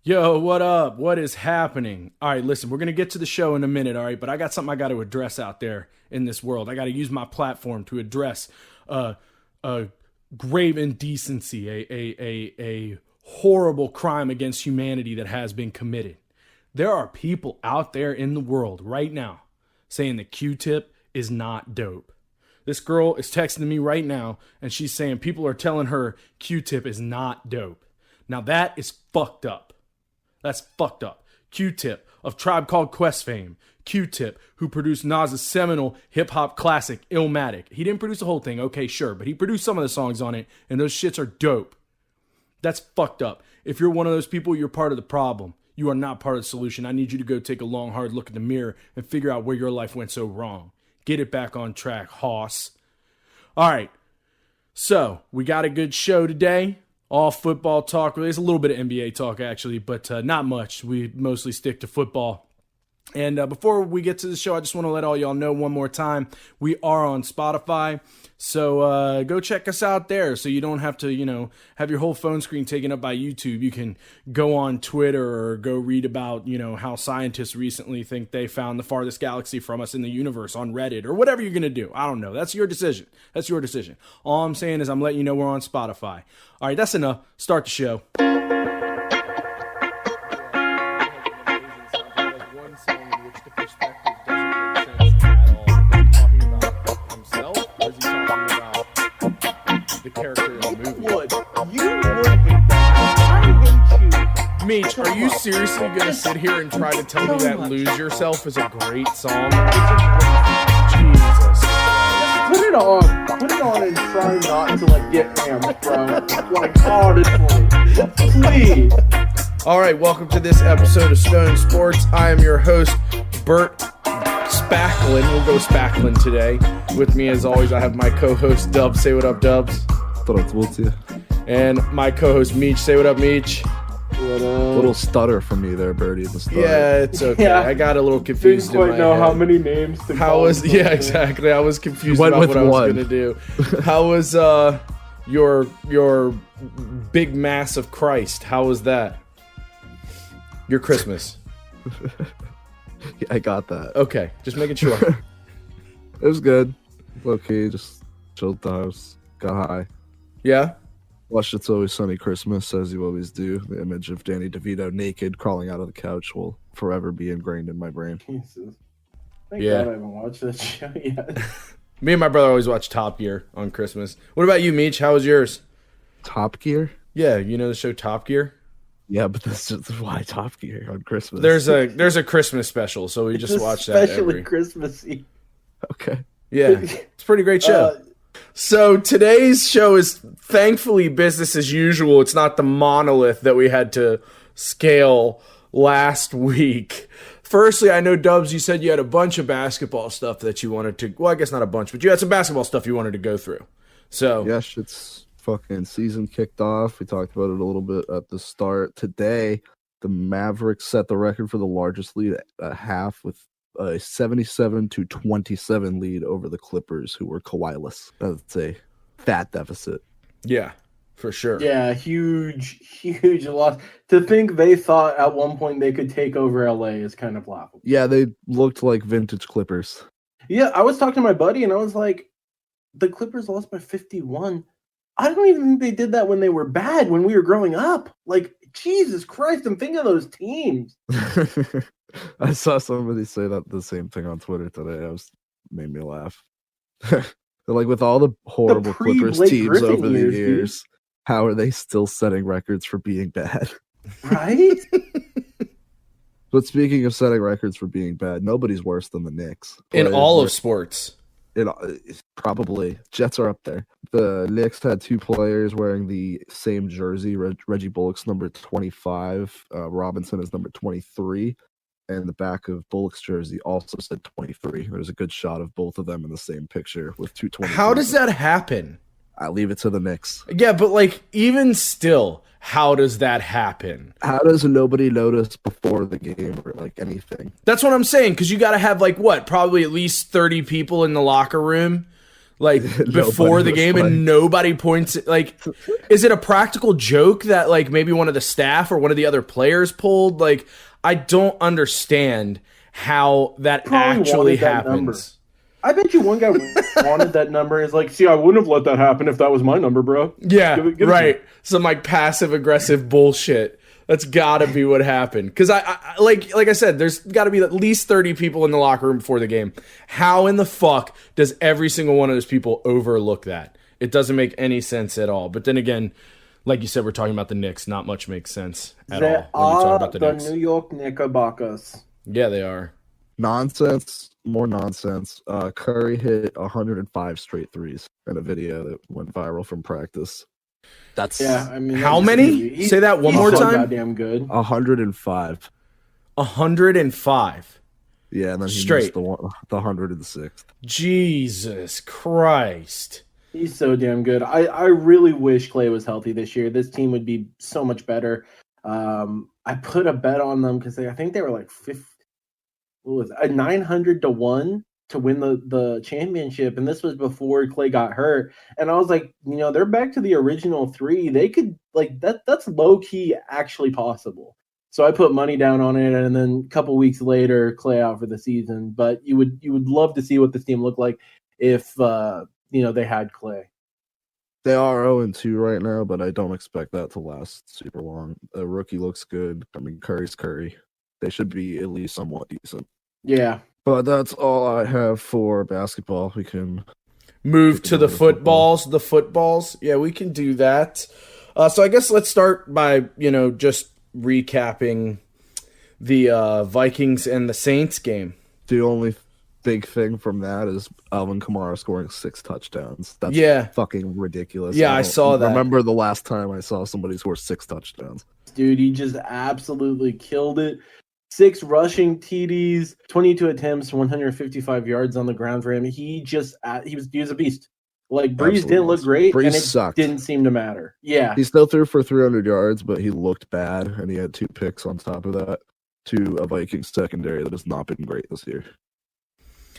Yo, what up? What is happening? All right, listen, we're going to get to the show in a minute, all right? But I got something I got to address out there in this world. I got to use my platform to address a grave indecency, a horrible crime against humanity that has been committed. There are people out there in the world right now saying that Q-Tip is not dope. This girl is texting me right now, and she's saying people are telling her Q-Tip is not dope. Now that is fucked up. That's fucked up. Q-Tip of Tribe Called Quest fame. Q-Tip, who produced Nas's seminal hip-hop classic, Illmatic. He didn't produce the whole thing, okay, sure, but he produced some of the songs on it, and those shits are dope. That's fucked up. If you're one of those people, you're part of the problem. You are not part of the solution. I need you to go take a long, hard look in the mirror and figure out where your life went so wrong. Get it back on track, hoss. All right, so we got a good show today. All football talk. There's a little bit of NBA talk, actually, but not much. We mostly stick to football. And before we get to the show, I just want to let all y'all know one more time, we are on Spotify. So go check us out there so you don't have to, have your whole phone screen taken up by YouTube. You can go on Twitter or go read about, how scientists recently think they found the farthest galaxy from us in the universe on Reddit or whatever you're going to do. I don't know. That's your decision. That's your decision. All I'm saying is I'm letting you know we're on Spotify. All right, that's enough. Start the show. Meech, are you seriously going to sit here and try to tell me that Lose Yourself is a great song? Jesus. Put it on. Put it on and try not to, get hammed, bro. Honestly. Please. All right, welcome to this episode of Stone Sports. I am your host, Bert Spacklin. We'll go Spacklin today. With me, as always, I have my co-host, Dubs. Say what up, Dubs. And my co-host, Meech. Say what up, Meech. Little stutter from me there, Birdie. The start. Yeah, it's okay. Yeah. I got a little confused. Didn't quite know how many names to call. Exactly. I was confused about what I was going to do. How was your big mass of Christ? How was that? Your Christmas. Yeah, I got that. Okay, just making sure. It was good. Okay, just chilled the house. Got high. Yeah. Watched It's Always Sunny Christmas, as you always do. The image of Danny DeVito naked crawling out of the couch will forever be ingrained in my brain. Jesus. Thank God I haven't watched that show yet. Me and my brother always watch Top Gear on Christmas. What about you, Meech? How was yours? Top Gear? Yeah, you know the show Top Gear? Yeah, but that's just why Top Gear on Christmas. There's a Christmas special, so we just watch that especially Christmassy. Okay. Yeah, it's a pretty great show. So today's show is thankfully business as usual. It's not the monolith that we had to scale last week. Firstly, I know, Dubs, you said you had a bunch of basketball stuff that you wanted to... Well, I guess not a bunch, but you had some basketball stuff you wanted to go through. So yes, it's fucking season kicked off. We talked about it a little bit at the start. Today, the Mavericks set the record for the largest lead at half with a 77-27 lead over the Clippers, who were Kawhi-less. That's a fat deficit. Yeah, for sure. Yeah, huge loss. To think they thought at one point they could take over LA is kind of laughable. Yeah, they looked like vintage Clippers. Yeah, I was talking to my buddy and I was like, the Clippers lost by 51. I don't even think they did that when they were bad, when we were growing up. Like, Jesus Christ, I'm thinking of those teams. I saw somebody say that the same thing on Twitter today. Made me laugh. Like, with all the horrible Clippers teams Griffin over the years, dude. how are they still setting records for being bad? Right? But speaking of setting records for being bad, nobody's worse than the Knicks. In all of sports. Probably. Jets are up there. The Knicks had two players wearing the same jersey. Reggie Bullock's number 25. Robinson is number 23. And the back of Bullock's jersey also said 23. There's a good shot of both of them in the same picture with 223. How does that happen? I leave it to the Knicks. Yeah, but even still, how does that happen? How does nobody notice before the game or anything? That's what I'm saying, because you got to have probably at least 30 people in the locker room. like before the was game, like- and nobody points it. Like, is it a practical joke that like maybe one of the staff or one of the other players pulled? Like, I don't understand how that Probably actually wanted that number. happens. I bet you one guy wanted that number. Is like, see, I wouldn't have let that happen if that was my number, bro. Yeah, Give it to right. Some like passive aggressive bullshit. That's gotta be what happened. Because I like I said, there's got to be at least 30 people in the locker room before the game. How in the fuck does every single one of those people overlook that? It doesn't make any sense at all. But then again, like you said, we're talking about the Knicks. Not much makes sense at They all when you talk are about the the Knicks. New York Knickerbockers. Yeah, they are. Nonsense, more nonsense. Curry hit 105 straight threes in a video that went viral from practice. That's Yeah, I mean, How that's many? crazy. Say that one He's more so time. Goddamn good. 105. 105. Yeah, and then he Straight. missed the 106th. Jesus Christ. He's so damn good. I really wish Clay was healthy this year. This team would be so much better. I put a bet on them because I think they were like 900 to 1 to win the championship, and this was before Clay got hurt. And I was like, they're back to the original 3. They could like that's low key actually possible. So I put money down on it, and then a couple weeks later, Clay out for the season. But you would love to see what this team looked like if they had Clay. They are 0-2 right now, but I don't expect that to last super long. The rookie looks good. I mean, Curry's Curry. They should be at least somewhat decent. Yeah. But that's all I have for basketball. We can Move Kick it to the over to football. footballs. The footballs. Yeah, we can do that. So I guess let's start by, just recapping the Vikings and the Saints game. The only big thing from that is Alvin Kamara scoring 6 touchdowns. That's Yeah. fucking ridiculous. Yeah, I don't saw that. Remember the last time I saw somebody score 6 touchdowns? Dude, he just absolutely killed it. 6 rushing TDs, 22 attempts, 155 yards on the ground for him. He was a beast. Like, Breeze Absolutely didn't look was. great, Breeze and it sucked. didn't seem to matter. Yeah. He still threw for 300 yards, but he looked bad, and he had 2 picks on top of that to a Vikings secondary that has not been great this year.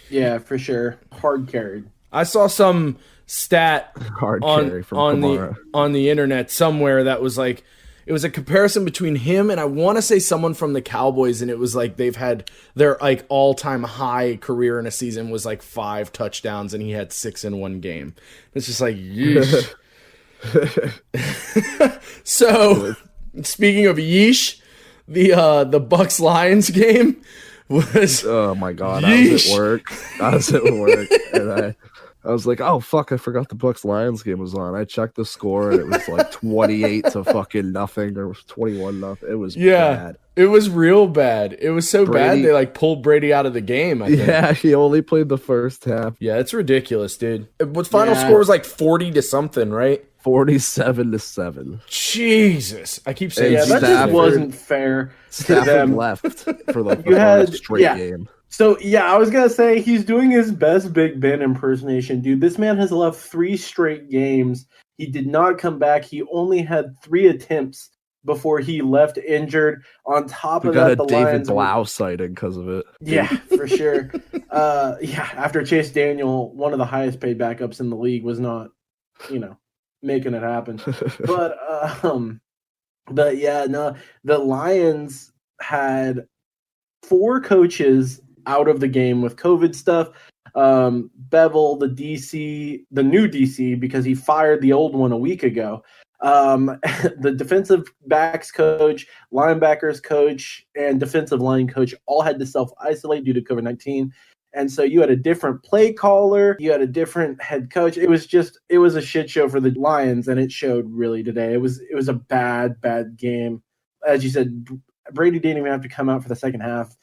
Yeah, for sure. Hard carried. I saw some stat Hard carry from Kamara. on the internet somewhere that was like, it was a comparison between him and I want to say someone from the Cowboys, and it was like they've had their like all-time high career in a season was like 5 touchdowns, and he had 6 in one game. It's just like, yeesh. So, speaking of yeesh, the Bucks Lions game was Oh my god, Yeesh. I was at work, and I was like, oh fuck, I forgot the Bucks Lions game was on. I checked the score, and it was like 28 to fucking nothing, or 21-0. It was bad. It was real bad. It was so bad Brady- they like pulled Brady out of the game. I think. Yeah, he only played the first half. Yeah, it's ridiculous, dude. What final Yeah. score was like 40 to something, right? 47-7. Jesus, I keep saying Yeah, Yeah, that just Stafford- wasn't fair to Stafford them. left for like You the had- first straight yeah. game. So, yeah, I was going to say he's doing his best Big Ben impersonation. Dude, this man has left 3 straight games. He did not come back. He only had 3 attempts before he left injured. On top We of got that, a the David Lions... Blau sighting because of it. Yeah, for sure. After Chase Daniel, one of the highest paid backups in the league, was not, making it happen. But yeah, no, the Lions had 4 coaches out of the game with COVID stuff. Bevel, the new DC, because he fired the old one a week ago. The defensive backs coach, linebackers coach, and defensive line coach all had to self-isolate due to COVID-19. And so you had a different play caller, you had a different head coach. It was a shit show for the Lions, and it showed really today. It was a bad game. As you said, Brady didn't even have to come out for the second half.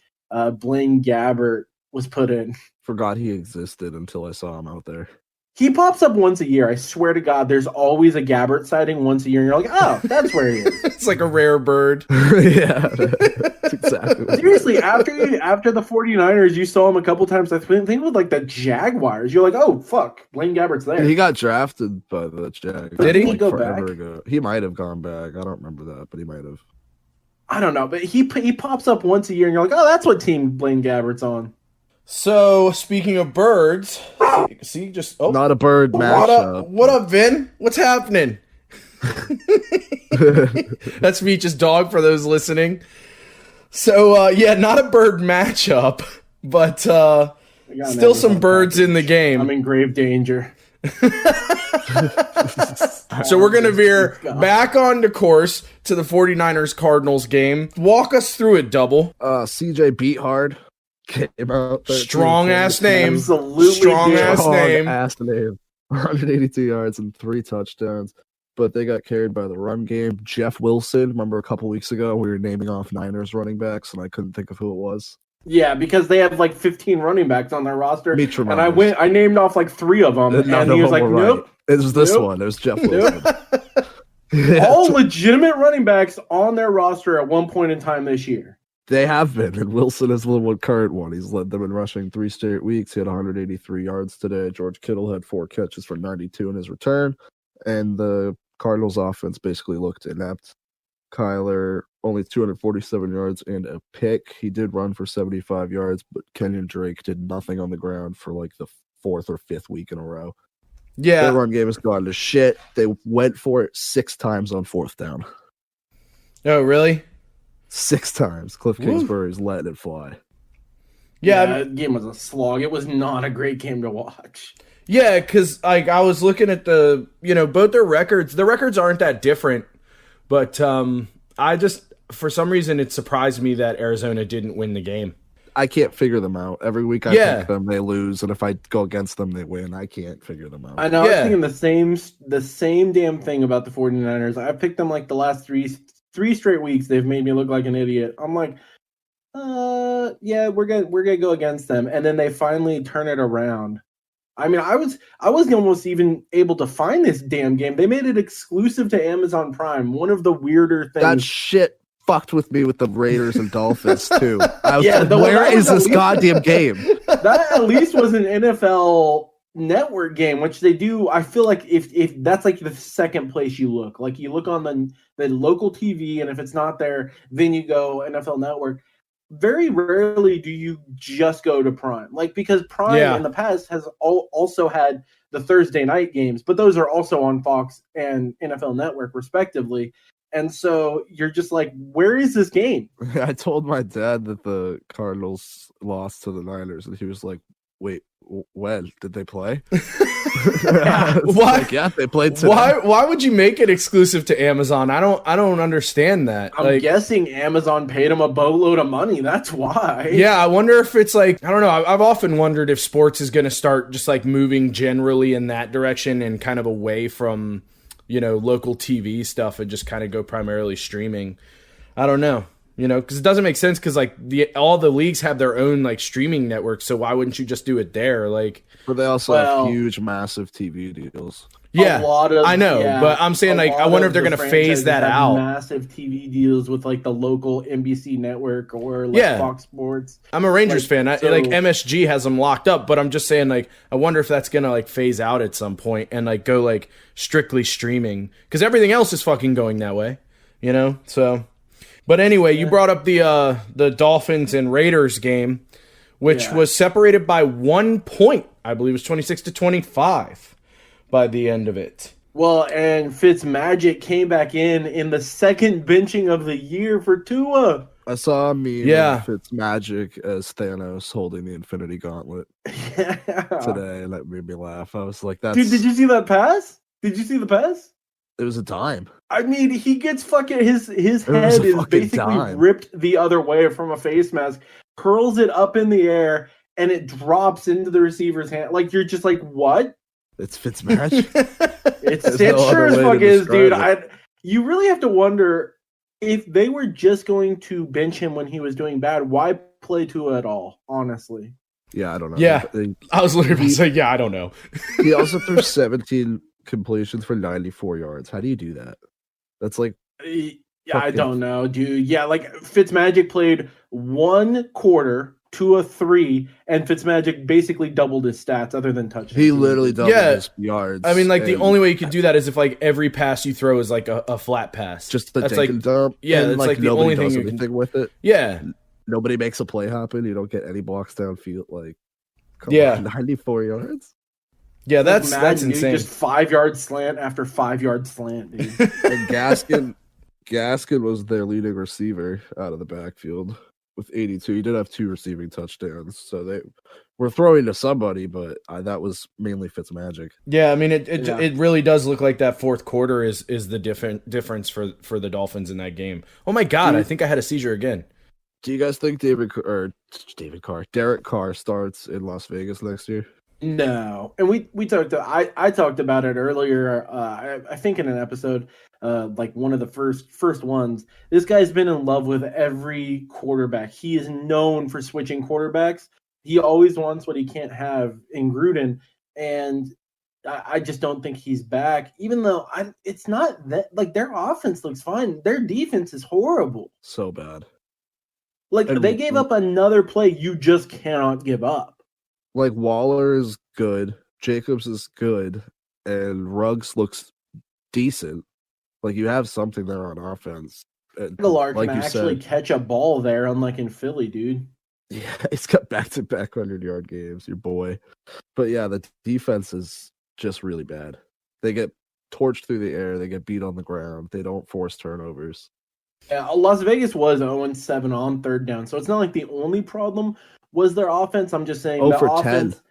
Blaine Gabbert was put in. Forgot he existed until I saw him out there. He pops up once a year. I swear to God, there's always a Gabbert sighting once a year, and you're like, oh, that's where he is. it's like a rare bird. Yeah, that's exactly what Seriously, after the 49ers, you saw him a couple times. I think with like the Jaguars. You're like, oh, fuck, Blaine Gabbert's there. He got drafted by the Jags. Did he? Like Go forever back? ago. He might have gone back. I don't remember that, but he might have. I don't know, but he pops up once a year, and you're like, oh, that's what team Blaine Gabbert's on. So speaking of birds, see just Not a bird matchup. What up, Vin? What's happening? That's Meech's dog for those listening. So yeah, not a bird matchup, but still some birds in the game. I'm in grave danger. So we're going to veer back onto course to the 49ers Cardinals game. Walk us through it, Double. CJ beat hard. Came out Strong ass name. Absolutely Strong ass name. 182 yards and 3 touchdowns. But they got carried by the run game. Jeff Wilson, remember a couple weeks ago we were naming off Niners running backs and I couldn't think of who it was. Yeah, because they have like 15 running backs on their roster. Mitch and I named off like 3 of them. And he was like, nope. It was this one. It was Jeff Wilson. All legitimate running backs on their roster at one point in time this year. They have been, and Wilson is the one current one. He's led them in rushing 3 straight weeks. He had 183 yards today. George Kittle had 4 catches for 92 in his return, and the Cardinals offense basically looked inept. Kyler only 247 yards and a pick. He did run for 75 yards, but Kenyon Drake did nothing on the ground for like the 4th or 5th week in a row. Yeah. Their run game has gone to shit. They went for it 6 times on 4th down. Oh, really? 6 times. Cliff Kingsbury's letting it fly. Yeah, that game was a slog. It was not a great game to watch. Yeah, because like I was looking at the, both their records. The records aren't that different, but I just, for some reason, it surprised me that Arizona didn't win the game. I can't figure them out. Every week I pick them, they lose, and if I go against them, they win. I can't figure them out. I know. I was thinking the same damn thing about the 49ers. I picked them like the last three straight weeks. They've made me look like an idiot. I'm like, yeah, we're gonna go against them, and then they finally turn it around. I mean, I was almost even able to find this damn game. They made it exclusive to Amazon Prime. One of the weirder things. That shit fucked with me with the Raiders and Dolphins too. I was like, where is this goddamn game? That at least was an NFL Network game, which they do. I feel like if that's like the second place you look, like you look on the local TV, and if it's not there, then you go NFL Network. Very rarely do you just go to Prime, like because Prime in the past has also had the Thursday night games, but those are also on Fox and NFL Network respectively. And so you're just like, where is this game? I told my dad that the Cardinals lost to the Niners, and he was like, wait, when did they play? Why? Like, yeah, they played today. Why would you make it exclusive to Amazon? I don't understand that. I'm guessing Amazon paid them a boatload of money. That's why. Yeah, I wonder if it's like, I don't know. I've often wondered if sports is going to start just like moving generally in that direction and kind of away from, local TV stuff and just kind of go primarily streaming. I don't know. Because it doesn't make sense because like all the leagues have their own like streaming networks, so why wouldn't you just do it there? Like, but they also have huge, massive TV deals. Yeah, I know, but I'm saying like I wonder if they're going to phase that out. Massive TV deals with like the local NBC network or like Fox Sports. I'm a Rangers fan. Like MSG has them locked up, but I'm just saying like I wonder if that's going to like phase out at some point and like go like strictly streaming because everything else is fucking going that way, So, but anyway, you brought up the Dolphins and Raiders game, which was separated by 1 point. I believe it was 26-25. By the end of it. Well, and Fitzmagic came back in the second benching of the year for Tua. I saw a meme of Fitzmagic as Thanos holding the Infinity Gauntlet today, and that made me laugh. I was like, "That's." Dude, did you see that pass? Did you see the pass? It was a dime. I mean, he gets fucking his head is basically ripped the other way from a face mask, curls it up in the air, and it drops into the receiver's hand. Like you're just like, what? It's Fitzmagic. It sure as fuck is, dude. You really have to wonder if they were just going to bench him when he was doing bad. Why play Tua at all? Honestly. Yeah, I don't know. Yeah, I was literally about to say, yeah, I don't know. He also threw 17 completions for 94 yards. How do you do that? That's like, I don't know, dude. Yeah, like Fitzmagic played 1 quarter. Tua 3, and Fitzmagic basically doubled his stats other than touchdowns. He literally doubled his yards. I mean, like the only way you could do that is if like every pass you throw is like a flat pass. Just the that's dink and dump. Yeah, and, that's like the only thing you can do with it. Yeah. Nobody makes a play happen. You don't get any blocks downfield. Like, come Yeah. on, 94 yards. Yeah, Like that's Madden, dude, insane. just 5 yard slant after 5 yard slant, dude. And Gaskin was their leading receiver out of the backfield with 82. He did have 2 receiving touchdowns, so they were throwing to somebody, but that was mainly Fitzmagic. Yeah, I mean Yeah. it really does look like that fourth quarter is the difference for the Dolphins in that game. Oh my god, I think I had a seizure again. Do you guys think Derek Carr starts in Las Vegas next year? No, and we talked. I talked about it earlier. I think in an episode, like one of the first ones. This guy's been in love with every quarterback. He is known for switching quarterbacks. He always wants what he can't have in Gruden, and I just don't think he's back. Even though it's not that like their offense looks fine, their defense is horrible. So bad. Like And- they gave up another play you just cannot give up. Like Waller is good, Jacobs is good, and Ruggs looks decent. Like you have something there on offense. And Aguilar like can you actually said, catch a ball there, unlike in Philly, dude. yeah, he's got back-to-back 100-yard games, your boy. But yeah, the defense is just really bad. They get torched through the air, they get beat on the ground, they don't force turnovers. Yeah, Las Vegas was 0-7 on third down, so it's not like the only problem was their offense. I'm just saying 0 the for 10. offense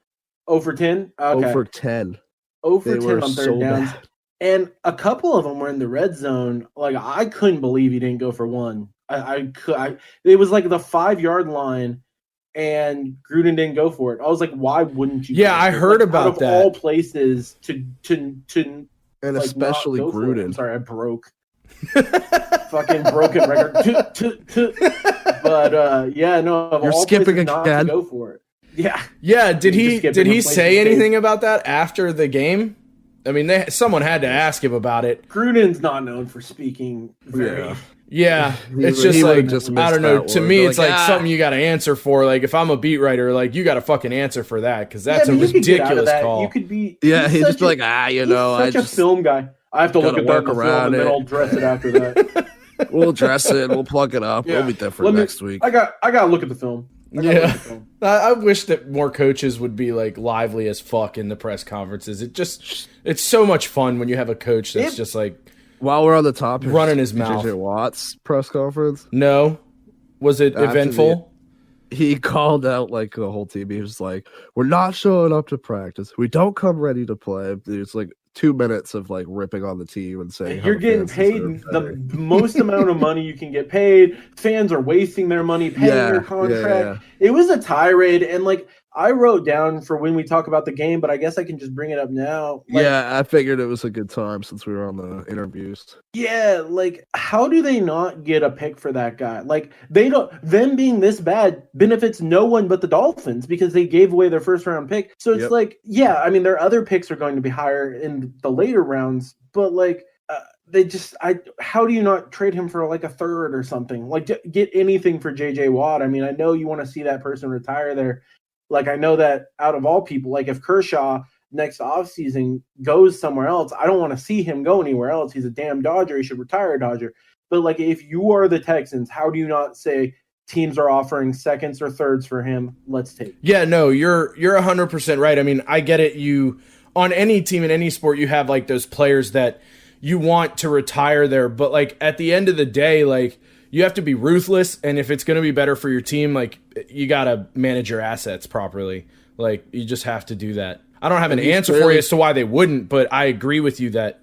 0 for 10. Okay. 0 for 10. 0 for They 10 were on third so downs. bad. And a couple of them were in the red zone. Like I couldn't believe he didn't go for one. It was like the 5 yard line, and Gruden didn't go for it. I was like, why wouldn't you? Yeah, go for I it? heard Like, about out of that. all places to And like, especially not go for it. I'm Gruden. sorry, I broke. Fucking broken record. But yeah, no. Of You're all skipping places not to again. go for it. Yeah. Yeah, did You he just skip did him he in place say of anything about that after the game? I mean, someone had to ask him about it. Gruden's not known for speaking very. Yeah. Yeah, He it's would- just he would've like just I missed don't know. that To one. me, They're it's like "Ah." something you got to answer for. Like if I'm a beat writer, like you got to fucking answer for that because that's Yeah, a but you could get out of ridiculous that. call. You could be. Yeah, he's he'd just such be a- like, he's I such a just film guy. I have to look gotta at that in work the film around and then it. I'll dress it after that. we'll dress it, we'll plug it up, Yeah. we'll be different next week. I got to look at the film. I gotta look Yeah. at the film. I wish that more coaches would be like lively as fuck in the press conferences. It's so much fun when you have a coach that's just like, While we're on the topic, Running his mouth. JJ Watt's press conference, no, was it After eventful? he called out like the whole team. He was like, "We're not showing up to practice. We don't come ready to play." It's like 2 minutes of like ripping on the team and saying how You're the getting fans paid deserve the most amount of money you can get paid. Fans are wasting their money paying Yeah, your yeah, contract. It was a tirade, and like I wrote down for when we talk about the game, but I guess I can just bring it up now. Like, yeah, I figured it was a good time since we were on the interviews. yeah, like how do they not get a pick for that guy? Like they don't. Them being this bad benefits no one but the Dolphins because they gave away their first round pick. So it's Yep. like, yeah, I mean their other picks are going to be higher in the later rounds, but like. How do you not trade him for like a third or something? Like get anything for JJ Watt. I mean, I know you want to see that person retire there. Like I know that out of all people, like if Kershaw next offseason goes somewhere else, I don't want to see him go anywhere else. He's a damn Dodger. He should retire a Dodger. But like if you are the Texans, how do you not say teams are offering seconds or thirds for him? Let's take. Yeah, no, you're 100% right. I mean, I get it. You on any team in any sport, you have like those players that you want to retire there, but like at the end of the day, like you have to be ruthless, and if it's going to be better for your team, like you got to manage your assets properly. Like you just have to do that. I don't have an answer for you as to why they wouldn't, but I agree with you that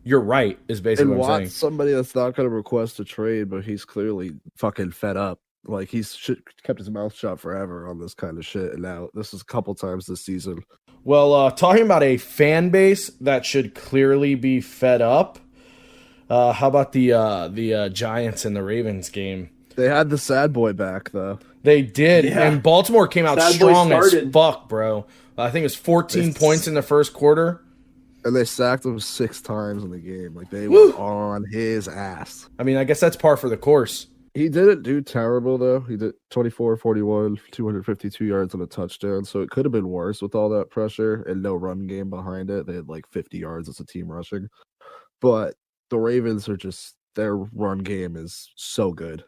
you're right is basically And what I'm Watt's saying. somebody that's not going to request a trade, but he's clearly fucking fed up. Like he's kept his mouth shut forever on this kind of shit, and now this is a couple times this season. Well, talking about a fan base that should clearly be fed up. How about the Giants and the Ravens game? They had the sad boy back though. They did, Yeah. and Baltimore came out Sad boy strong as started. fuck, bro. I think it was 14 points in the first quarter. And they sacked him 6 times in the game. Like they Woo. were on his ass. I mean, I guess that's par for the course. He didn't do terrible though. He did 24-41, 252 yards and a touchdown. So it could have been worse with all that pressure and no run game behind it. They had like 50 yards as a team rushing. But the Ravens are just their run game is so good.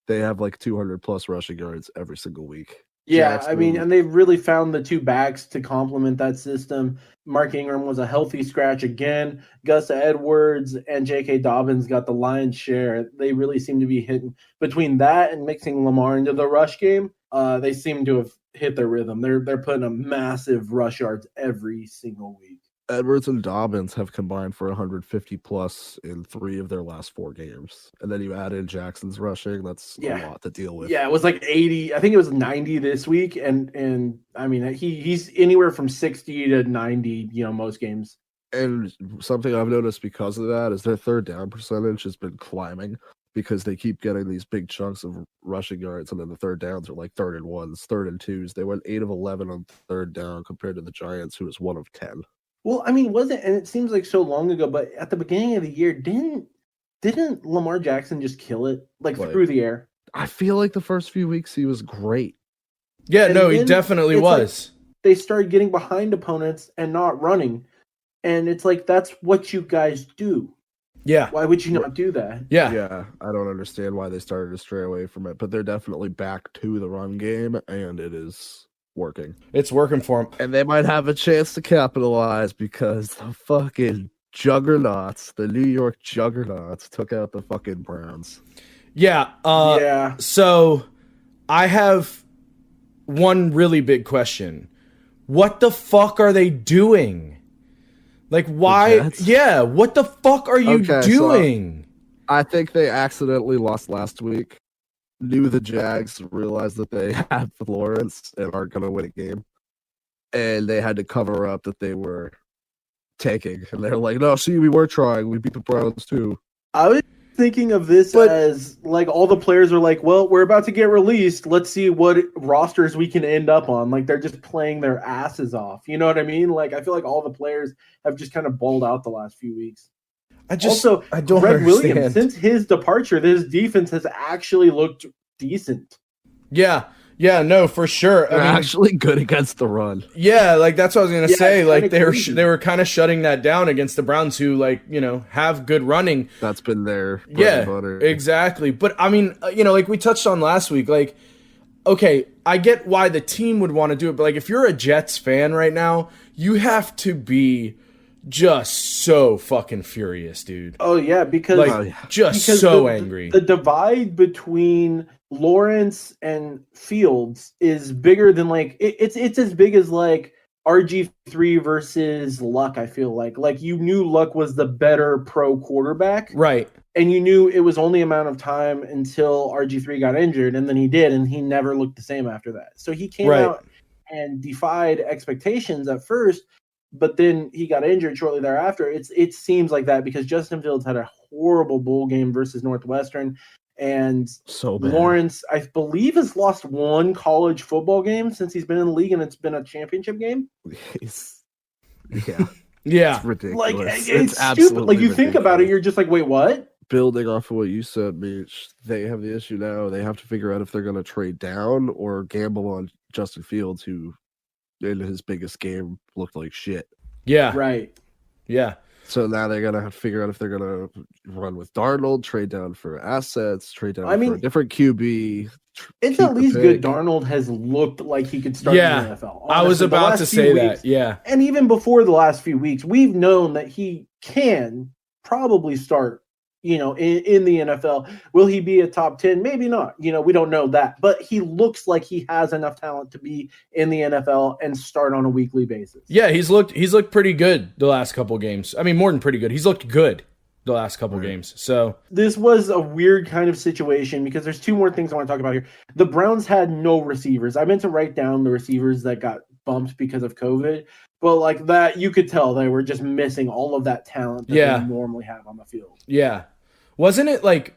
they have like 200 plus rushing yards every single week. Yeah, I Jackson- mean, and they've really found the two backs to complement that system. Mark Ingram was a healthy scratch again. Gus Edwards and J.K. Dobbins got the lion's share. They really seem to be hitting between that and mixing Lamar into the rush game. They seem to have hit their rhythm. They're putting a massive rush yards every single week. Edwards and Dobbins have combined for 150 plus in 3 of their last 4 games. And then you add in Jackson's rushing, that's a lot to deal with. Yeah, it was like 80. I think it was 90 this week. And I mean, he's anywhere from 60 to 90, most games. And something I've noticed because of that is their third down percentage has been climbing because they keep getting these big chunks of rushing yards, and then the third downs are like 3rd and 1s, 3rd and 2s. They went 8 of 11 on 3rd down compared to the Giants, who was 1 of 10. Well, I mean, and it seems like so long ago, but at the beginning of the year, didn't Lamar Jackson just kill it through the air? I feel like the first few weeks he was great. Yeah, no, he definitely was. They started getting behind opponents and not running. And it's like, that's what you guys do. Yeah. Why would you not do that? Yeah, I don't understand why they started to stray away from it, but they're definitely back to the run game, and it is working. It's working for them. And they might have a chance to capitalize because the fucking juggernauts, the New York juggernauts, took out the fucking Browns. Yeah. Yeah. So I have one really big question. What the fuck are they doing? Like, why? Yeah, what the fuck are you doing? So I think they accidentally lost last week. Knew the Jags, realized that they have Lawrence and aren't going to win a game. And they had to cover up that they were tanking. And they're like, no, see, we were trying. We beat the Browns too. I was thinking of this as like all the players are like, well, we're about to get released. Let's see what rosters we can end up on. Like, they're just playing their asses off. You know what I mean? Like, I feel like all the players have just kind of balled out the last few weeks. I don't Greg understand. Williams, since his departure, this defense has actually looked decent. Yeah, no, for sure. They're actually good against the run. Yeah, like that's what I was gonna say. Like they were kind of shutting that down against the Browns, who have good running. That's been their bread and butter. Exactly. But I mean, like we touched on last week, like, okay, I get why the team would want to do it, but like if you're a Jets fan right now, you have to be just so fucking furious, dude. Oh yeah, because angry. The divide between Lawrence and Fields is bigger than it's as big as like RG3 versus Luck. I feel like you knew Luck was the better pro quarterback, right? And you knew it was only a amount of time until RG3 got injured, and then he did, and he never looked the same after that. So he came out and defied expectations at first. But then he got injured shortly thereafter. It seems like that because Justin Fields had a horrible bowl game versus Northwestern. And so bad. Lawrence, I believe, has lost 1 college football game since he's been in the league, and it's been a championship game. Yeah. It's ridiculous. Like, it's stupid. Like, you think about it, you're just like, wait, what? Building off of what you said, Mitch, they have the issue now. They have to figure out if they're going to trade down or gamble on Justin Fields, who in his biggest game looked like shit. Yeah. Right. Yeah. So now they're going to have to figure out if they're going to run with Darnold, trade down for assets, trade down for a different QB. It's at least good Darnold has looked like he could start in the NFL. Honestly, I was about to say that. Yeah. And even before the last few weeks, we've known that he can probably start, in the NFL. Will he be a top 10? Maybe not. We don't know that. But he looks like he has enough talent to be in the NFL and start on a weekly basis. Yeah, he's looked pretty good the last couple games. I mean, more than pretty good. He's looked good the last couple games. So this was a weird kind of situation because there's 2 more things I want to talk about here. The Browns had no receivers. I meant to write down the receivers that got bumped because of COVID. But like that, you could tell they were just missing all of that talent that they normally have on the field. Yeah. Wasn't it like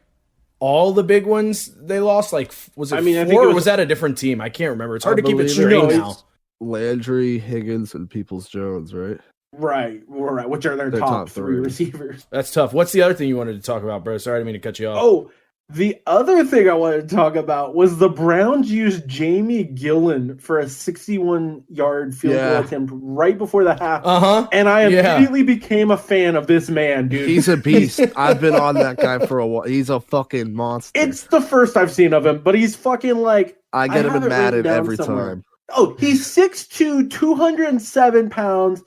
all the big ones they lost? Like, was it 4 I think or was that a different team? I can't remember. It's hard to keep it straight now. Landry, Higgins, and Peoples-Jones, right? Right. Which are their top 3 receivers. That's tough. What's the other thing you wanted to talk about, bro? Sorry, I didn't mean to cut you off. Oh, The other thing I wanted to talk about was the Browns used Jamie Gillen for a 61-yard field goal attempt right before the half. And I immediately became a fan of this man, dude. He's a beast. I've been on that guy for a while. He's a fucking monster. It's the first I've seen of him, but he's fucking like... I get him in Madden every time. Oh, he's 6'2", 207 pounds,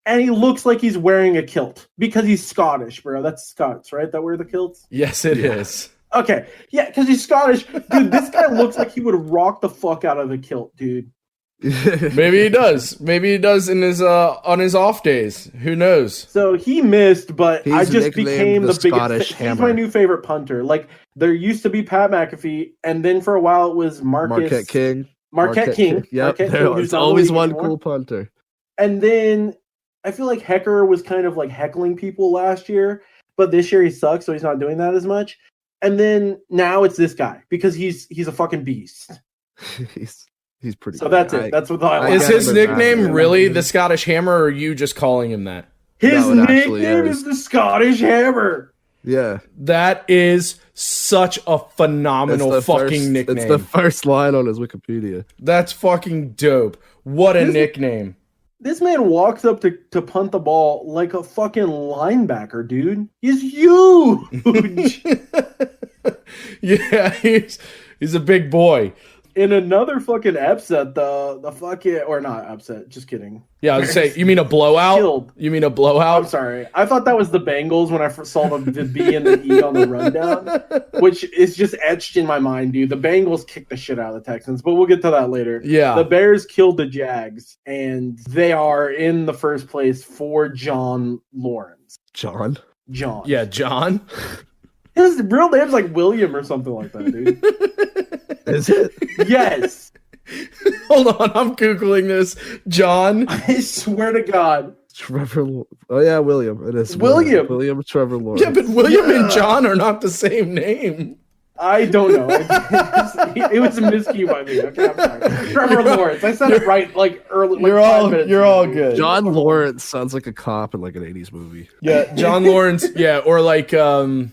and he looks like he's wearing a kilt because he's Scottish, bro. That's Scots, right? That wear the kilts? Yes, it is. Okay, yeah, because he's Scottish. Dude, this guy looks like he would rock the fuck out of the kilt, dude. Maybe he does. Maybe he does in his on his off days. Who knows? So he missed, but I He's just became the Scottish biggest. Hammer. He's my new favorite punter. Like there used to be Pat McAfee, and then for a while it was Marquette King. Yep, Marquette King, there's always one cool punter. And then I feel like Hecker was kind of like heckling people last year, but this year he sucks, so he's not doing that as much. And then now it's this guy because he's a fucking beast. he's pretty. So good. that's it. That's what I Is his nickname really the Scottish Hammer, or are you just calling him that? His nickname is the Scottish Hammer. Yeah, that is such a phenomenal fucking nickname. It's the first line on his Wikipedia. That's fucking dope. What a nickname. This man walks up to punt the ball like a fucking linebacker, dude. He's huge. Yeah, he's a big boy. In another fucking upset, the fucking, or not upset, just kidding. Yeah, I was say, you mean a blowout? Killed. You mean a blowout? I'm sorry. I thought that was the Bengals when I first saw the B and the E on the rundown, which is just etched in my mind, dude. The Bengals kicked the shit out of the Texans, but we'll get to that later. Yeah. The Bears killed the Jags, and they are in the first place for John Lawrence. John? Yeah, John. His real name's like William or something like that, dude. Is it? Yes. Hold on, I'm Googling this. John. I swear to God. Trevor. Oh, yeah, William. It is William. William Trevor Lawrence. Yeah, but William and John are not the same name. I don't know. It was a miscue by me. Okay, I'm sorry. Trevor Lawrence. I said it right like early. Like you're all good. John Lawrence sounds like a cop in like an 80s movie. Yeah, John Lawrence. Yeah, or like a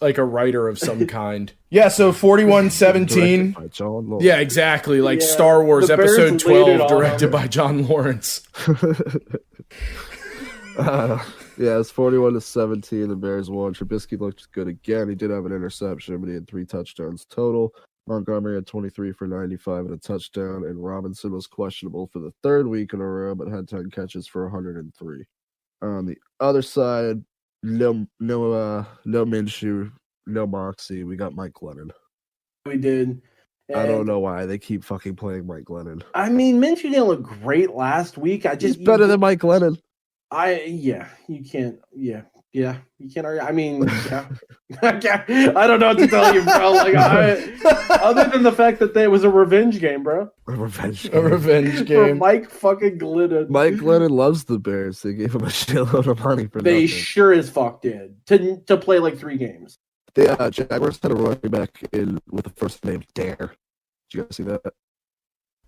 writer of some kind. Yeah, so 41-17. Yeah, exactly. Like Star Wars Episode 12, directed by John Lawrence. Yeah, it's 41-17. The Bears won. Trubisky looked good again. He did have an interception, but he had 3 touchdowns total. Montgomery had 23 for 95 and a touchdown, and Robinson was questionable for the 3rd week in a row, but had 10 catches for 103. On the other side, no Minshew, no Moxie. We got Mike Glennon. We did. And I don't know why they keep fucking playing Mike Glennon. I mean, Minshew didn't look great last week. He's better than Mike Glennon. You can't. Yeah, you can't argue. I mean, yeah. I don't know what to tell you, bro. Like, other than the fact that it was a revenge game, bro. A revenge game. For Mike fucking Glennon. Mike Glennon loves the Bears. They gave him a shitload of money for They nothing. sure as fuck did. To play like 3 games. The Jaguars had a running back in with the first name Dare. Did you guys see that?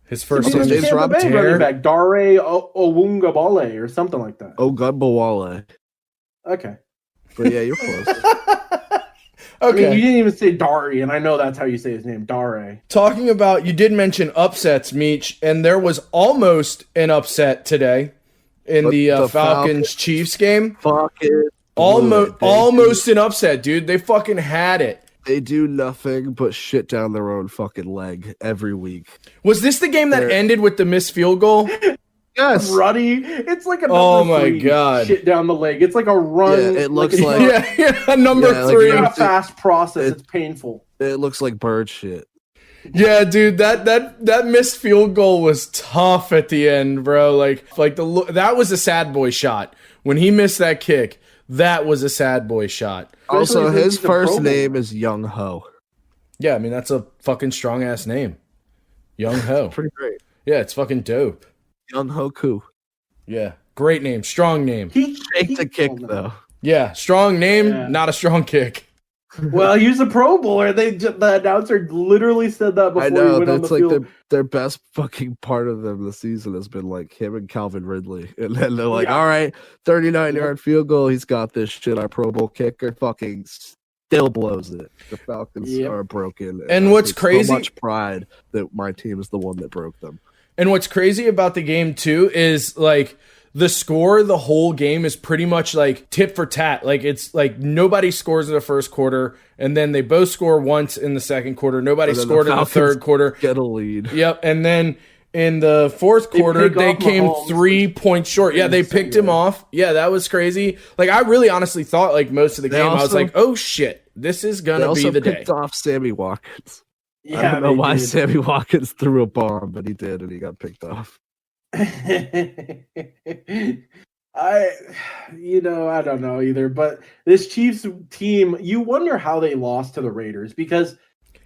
His first name is James Robinson. Running back Dare Owungabale or something like that. Ogunbowale. Okay. But yeah, you're close. Okay. I mean, you didn't even say Dari, and I know that's how you say his name, Dare. Talking about, you did mention upsets, Meech, and there was almost an upset today in the Falcons-Chiefs game. Fucking almost an upset, dude. They fucking had it. They do nothing but shit down their own fucking leg every week. Was this the game that ended with the missed field goal? Yes. Ruddy. It's like a God. Shit down the leg. It's like a run. Yeah, it looks like number 3. It's not a fast process. It's painful. It looks like bird shit. Yeah, dude, that missed field goal was tough at the end, bro. Like that was a sad boy shot. When he missed that kick, that was a sad boy shot. Also, his first name is Young Ho. Yeah, I mean, that's a fucking strong ass name. Young Ho. Pretty great. Yeah, it's fucking dope. Young Ho Koo. Yeah, great name, strong name. He shaked the kick though. Yeah, strong name, not a strong kick. Well, he was a Pro Bowler. The announcer literally said that before. I know, he went that's on the like field. their best fucking part of them this season has been like him and Calvin Ridley. And then they're like, all right, 39-yard field goal. He's got this shit. Our Pro Bowl kicker fucking still blows it. The Falcons Yep. are broken. And I what's take crazy- So much pride that my team is the one that broke them. And what's crazy about the game too is like the score, the whole game is pretty much like tit for tat. Like it's like nobody scores in the first quarter, and then they both score once in the second quarter. Nobody And then scored in the Falcons third quarter. Get a lead. Yep, and then in the fourth quarter, pick they off came Mahomes, 3 points short. Yeah, they picked him off. Yeah, that was crazy. Like I really honestly thought like most of the They game, I was also- like, oh shit, this is They gonna be also the day. picked off Sammy Watkins. Yeah, I don't know they why did. Sammy Watkins threw a bomb, but he did, and he got picked off. I don't know either, but this Chiefs team, you wonder how they lost to the Raiders because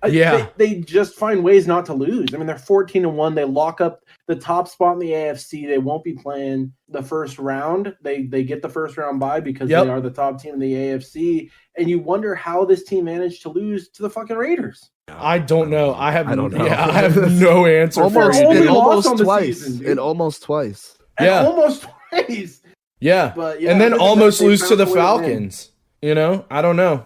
Yeah. they just find ways not to lose. I mean, they're 14-1. They lock up the top spot in the AFC. They won't be playing the first round. They get the first round bye because Yep. they are the top team in the AFC. And you wonder how this team managed to lose to the fucking Raiders. I don't know. I don't know. Yeah, I have no answer Almost, for only you. it lost almost on the twice. season, dude. It almost twice. And Yeah. almost twice. Yeah. But yeah, and then other than almost that, they lose to found the a way to win. Falcons. You know, I don't know.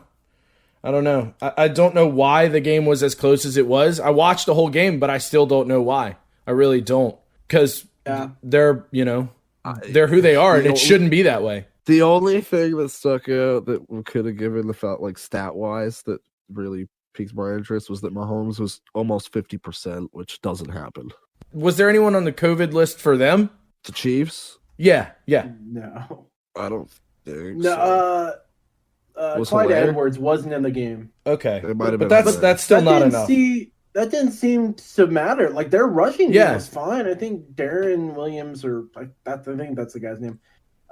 I don't know why the game was as close as it was. I watched the whole game, but I still don't know why. I really don't. Because Yeah. they're, they're who they are, and it shouldn't be that way. The only thing that stuck out that we could have given the felt like stat wise that really piqued my interest was that Mahomes was almost 50%, which doesn't happen. Was there anyone on the COVID list for them? The Chiefs? Yeah. No. I don't think No, so. Was Clyde Hilaire? Edwards wasn't in the game. Okay. It might have But been that's Hilaire. still not enough. That didn't seem to matter. Like their rushing Yeah. game was fine. I think Darren Williams I think that's the guy's name.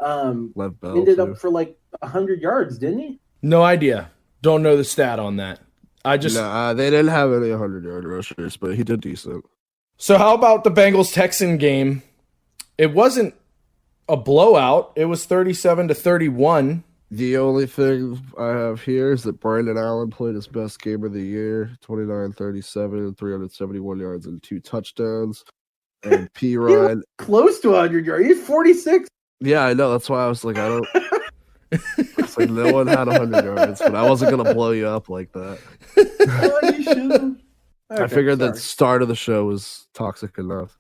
Lev Bell, Ended too. up for like 100 yards, didn't he? No idea. Don't know the stat on that. I just They didn't have any 100-yard rushers, but he did decent. So how about the Bengals-Texan game? It wasn't a blowout. It was 37-31. The only thing I have here is that Brandon Allen played his best game of the year, 29-37, 371 yards and 2 touchdowns. And P. Ryan, Close to 100 yards. He's 46. yeah, I know. That's why I was like, I don't. It's like no one had 100 yards, but I wasn't gonna blow you up like that. Oh, you should've. I Okay, figured the sorry. start of the show was toxic enough.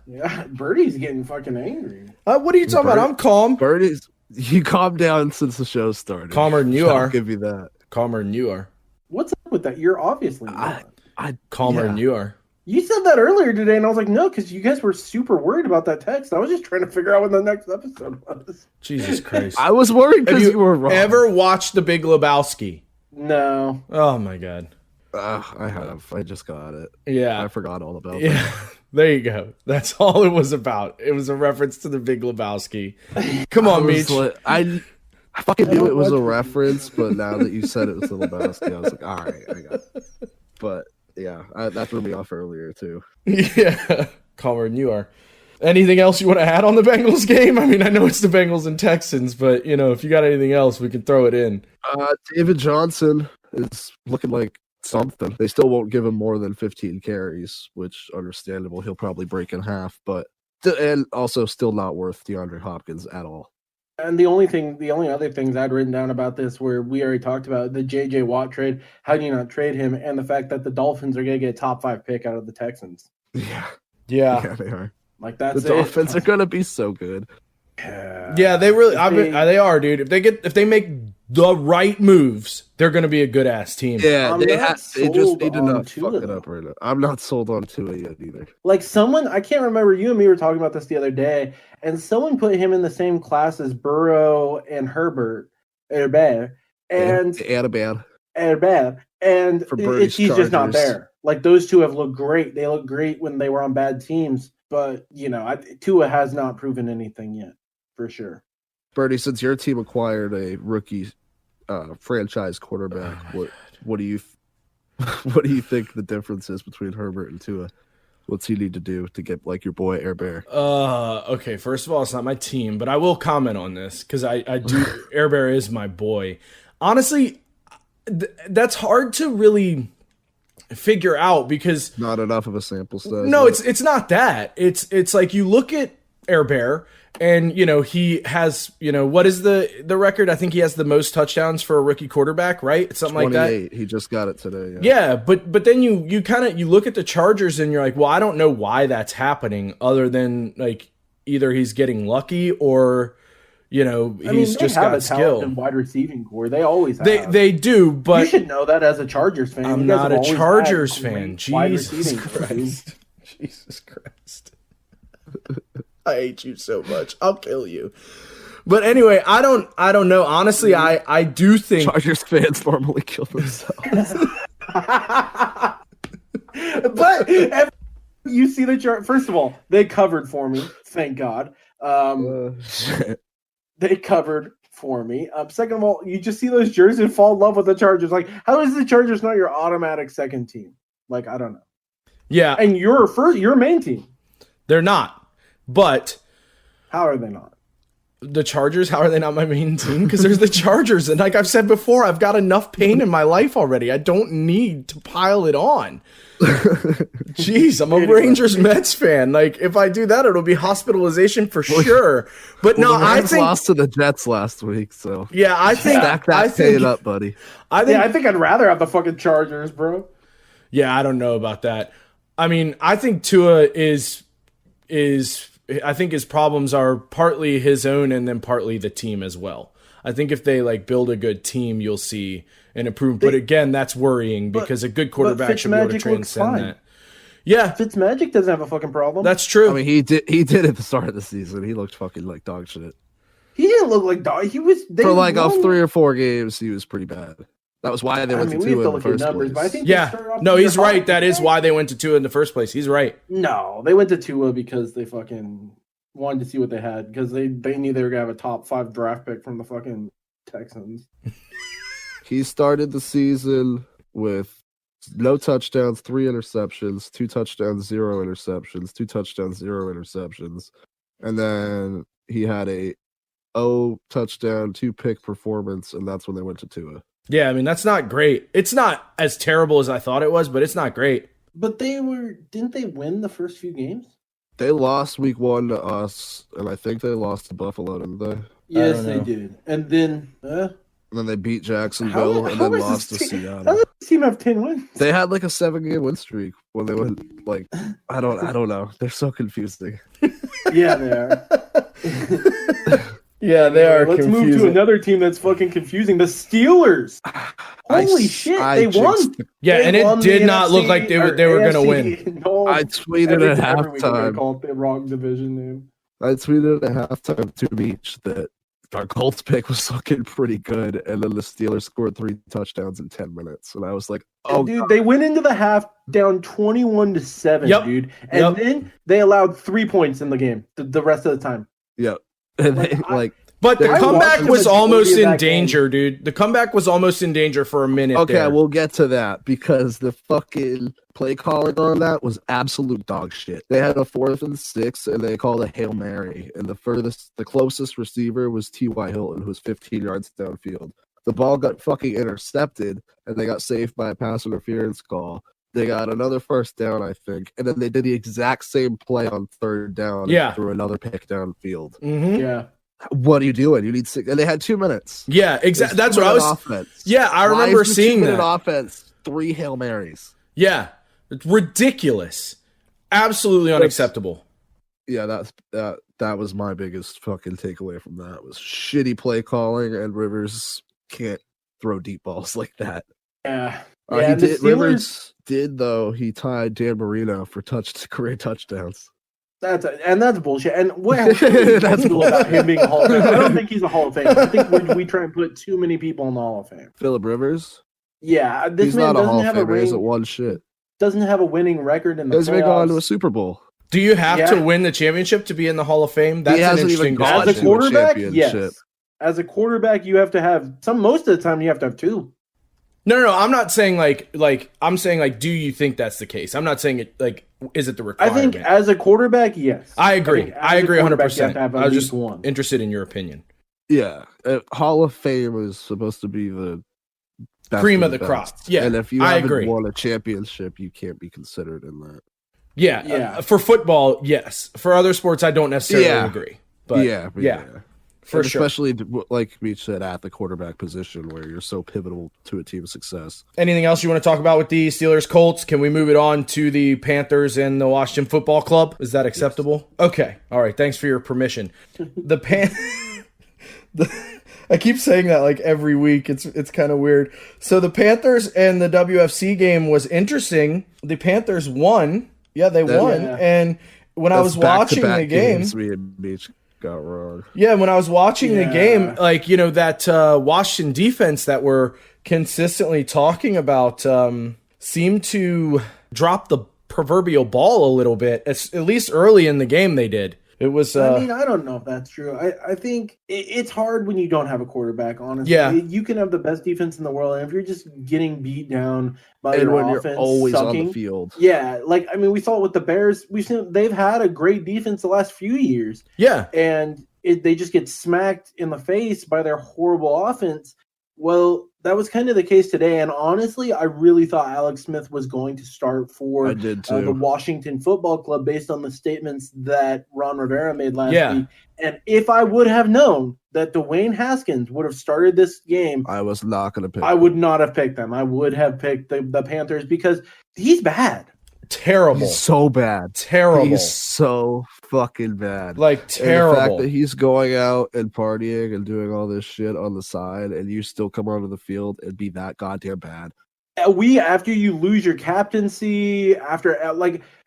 Yeah, Birdie's getting fucking angry. What are you talking about? I'm calm. Birdie's, you calmed down since the show started. Calmer than you I'll are. give you that. Calmer than you are. What's up with that? You're obviously not. Calmer Yeah. than you are. You said that earlier today, and I was like, no, because you guys were super worried about that text. I was just trying to figure out when the next episode was. Jesus Christ. I was worried Have because you you were wrong. ever watched The Big Lebowski? No. Oh, my God. I have. I just got it. Yeah. I forgot all about Yeah. There you go. That's all it was about. It was a reference to The Big Lebowski. Come that. on, Meech. I fucking knew it was a reference, but now that you said it was the Lebowski, I was like, all right, I got it. But yeah, that threw me off earlier too. Yeah. Calmer than you are. Anything else you want to add on the Bengals game? I mean, I know it's the Bengals and Texans, but, if you got anything else, we can throw it in. David Johnson is looking like something. They still won't give him more than 15 carries, which understandable. He'll probably break in half, and also still not worth DeAndre Hopkins at all. And the only other things I'd written down about this where we already talked about the JJ Watt trade, how do you not trade him, and the fact that the Dolphins are going to get a top 5 pick out of the Texans. Yeah, Yeah. they are. Like that's The Dolphins are going to be so good. Yeah, they really they are, dude. If they make the right moves, they're going to be a good ass team. Yeah, I'm they not just sold need to on not Tua, fuck it though. up right now. I'm not sold on Tua yet either. Like someone, I can't remember, you and me were talking about this the other day, and someone put him in the same class as Burrow and Herbert, and Bad. and For Birdie's he's just not Chargers. there. Like those two have looked great. They look great when they were on bad teams, but Tua has not proven anything yet, for sure. Birdie, since your team acquired a rookie franchise quarterback, what do you think the difference is between Herbert and Tua? What's he need to do to get like your boy Air Bear? Okay, first of all, it's not my team, but I will comment on this because I do. Air Bear is my boy. Honestly, that's hard to really figure out because Not enough of a sample size. no, it's not that. It's like you look at Air Bear. And, he has, what is the record? I think he has the most touchdowns for a rookie quarterback, right? Something like that. He just got it today. Yeah, but then you look at the Chargers and you're like, well, I don't know why that's happening other than like either he's getting lucky or, he's just got skill. In wide receiving core, they always have. They do, but you should know that as a Chargers fan. I'm not a Chargers fan. Jesus Christ. Jesus Christ. I hate you so much. I'll kill you. But anyway, I don't know. Honestly, I do think Chargers fans normally kill themselves. But you see the chart. First of all, they covered for me. Thank God. They covered for me. Second of all, you just see those jerseys and fall in love with the Chargers. Like, how is the Chargers not your automatic second team? Like, I don't know. Yeah, and your main team. They're not. But how are they not? The Chargers, how are they not my main team? Because there's the Chargers. And like I've said before, I've got enough pain in my life already. I don't need to pile it on. Jeez, I'm a Rangers Mets fan. Like, if I do that, it'll be hospitalization for sure. But no, I think lost to the Jets last week. So yeah, I think stack that paid up, buddy. I think I'd rather have the fucking Chargers, bro. Yeah, I don't know about that. I mean, I think Tua is I think his problems are partly his own and then partly the team as well. I think if they like build a good team, you'll see an improvement. But again, that's worrying because a good quarterback should be able to transcend that. Yeah, Fitzmagic doesn't have a fucking problem. That's true. I mean, he did at the start of the season. He looked fucking like dog shit. He didn't look like dog. He was for like 3 or 4 games. He was pretty bad. That was why they went to 2 in the first place. But I think no, he's right. That is why they went to 2 in the first place. He's right. No, they went to 2 because they fucking wanted to see what they had because they knew they were gonna have a top 5 draft pick from the fucking Texans. He started the season with no touchdowns, 3 interceptions, 2 touchdowns, 0 interceptions, 2 touchdowns, 0 interceptions, and then he had a 0 touchdown, 2 pick performance, and that's when they went to Tua. Yeah, I mean, that's not great. It's not as terrible as I thought it was, but it's not great. But didn't they win the first few games? They lost week 1 to us, and I think they lost to Buffalo, didn't they? Yes, they did. And then they beat Jacksonville, and then lost to Seattle. How does this team have 10 wins? They had like a 7-game win streak when they went like I don't know. They're so confusing. Yeah, they are. Yeah, they are. Let's move to another team that's fucking confusing. The Steelers. Holy shit, they won. Yeah, and it did not look like they were going to win. No, I tweeted at halftime. Called the wrong division name. I tweeted at halftime to Beach that our Colts pick was looking pretty good, and then the Steelers scored 3 touchdowns in 10 minutes, and I was like, "Oh, dude!" God. They went into the half down 21-7, dude, and then they allowed 3 points in the game. The rest of the time. Yep. And but the comeback was almost in danger, dude. The comeback was almost in danger for a minute. Okay, we'll get to that because the fucking play calling on that was absolute dog shit. They had a 4th and 6, and they called a Hail Mary, and the closest receiver was T.Y. Hilton, who was 15 yards downfield. The ball got fucking intercepted, and they got saved by a pass interference call. They got another first down, I think, and then they did the exact same play on 3rd down. Yeah, through another pick downfield. Mm-hmm. Yeah. What are you doing? You need 6, and they had 2 minutes. Yeah, exactly. That's what I was. Offense. Yeah, I remember seeing that offense. 3 Hail Marys. Yeah, it's ridiculous. Absolutely unacceptable. Yeah, that was my biggest fucking takeaway from that was shitty play calling, and Rivers can't throw deep balls like that. Yeah. Rivers did though. He tied Dan Marino for career touchdowns. That's bullshit. And that's bullshit about him being a Hall of Fame. I don't think he's a Hall of Fame. I think we try and put too many people in the Hall of Fame. Phillip Rivers. Yeah, he's not a Hall of Famer. He hasn't won shit. Doesn't have a winning record in the playoffs. Hasn't gone to a Super Bowl. Do you have to win the championship to be in the Hall of Fame? That's an interesting question. As a quarterback, yes. As a quarterback, you have to have most of the time you have to have 2. No. I'm not saying like I'm saying like, do you think that's the case? I'm not saying it like, is it the requirement? I think as a quarterback, yes. I agree. I agree 100%. I was just interested in your opinion. Yeah, Hall of Fame is supposed to be the cream of the crop. Yeah, and if you haven't won a championship, you can't be considered in that. Yeah, Yeah. for football, yes. For other sports, I don't necessarily Yeah. agree. But yeah, for And sure. especially like we said at the quarterback position where you're so pivotal to a team's success. Anything else you want to talk about with the Steelers Colts? Can we move it on to the Panthers and the Washington Football Club? Is that acceptable? Yes. Okay. All right. Thanks for your permission. I keep saying that like every week. It's kind of weird. So the Panthers and the WFC game was interesting. The Panthers won. Yeah, they won. Yeah. And when I was watching the game, me and Beach got wrong. Yeah, when I was watching the game, like, that Washington defense that we're consistently talking about seemed to drop the proverbial ball a little bit. At least early in the game they did. It was. I mean, I don't know if that's true. I think it's hard when you don't have a quarterback, honestly. Yeah. You can have the best defense in the world, and if you're just getting beat down by And your when offense, you're always sucking, on the field. Yeah, like, I mean, we saw it with the Bears. They've had a great defense the last few years. Yeah. And they just get smacked in the face by their horrible offense. Well, that was kind of the case today. And honestly, I really thought Alex Smith was going to start for the Washington Football Club based on the statements that Ron Rivera made last week. And if I would have known that Dwayne Haskins would have started this game, I was not going to pick I would not have picked them. I would have picked the Panthers because he's bad. Terrible. He's so bad. Terrible. He's so fucking bad. Like, terrible. And the fact that he's going out and partying and doing all this shit on the side and you still come onto the field and be that goddamn bad. After you lose your captaincy,